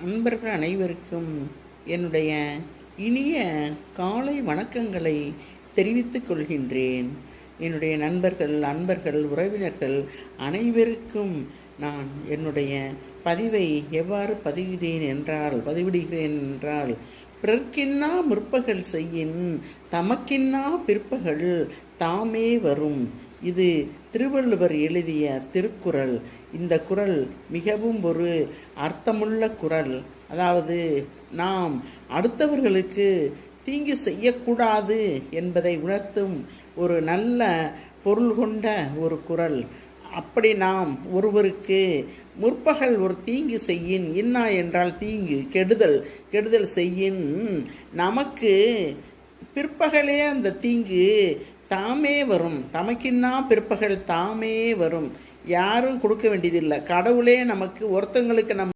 அன்பர்கள் அனைவருக்கும் என்னுடைய இனிய காலை வணக்கங்களை தெரிவித்துக் கொள்கின்றேன். என்னுடைய நண்பர்கள், அன்பர்கள், உறவினர்கள் அனைவருக்கும் நான் என்னுடைய பதிவை எவ்வாறு பதிவிடுகிறேன் என்றால், பிறர்க்கின்னா முற்பகல் செய்யின் தமக்கின்னா பிற்பகல் தாமே வரும். இது திருவள்ளுவர் எழுதிய திருக்குறள். இந்த குறள் மிகவும் ஒரு அர்த்தமுள்ள குறள். அதாவது, நாம் அடுத்தவர்களுக்கு தீங்கு செய்யக்கூடாது என்பதை உணர்த்தும் ஒரு நல்ல பொருள் கொண்ட ஒரு குறள். அப்படி நாம் ஒருவருக்கு முற்பகல் ஒரு தீங்கு செய்யின், இன்னா என்றால் தீங்கு, கெடுதல் செய்யின், நமக்கு பிற்பகலே அந்த தீங்கு தாமே வரும். தமக்கின்னா பிற்பகல் தாமே வரும். யாரும் கொடுக்க வேண்டியதில்லை. கடவுளே நமக்கு ஒருத்தங்களுக்கு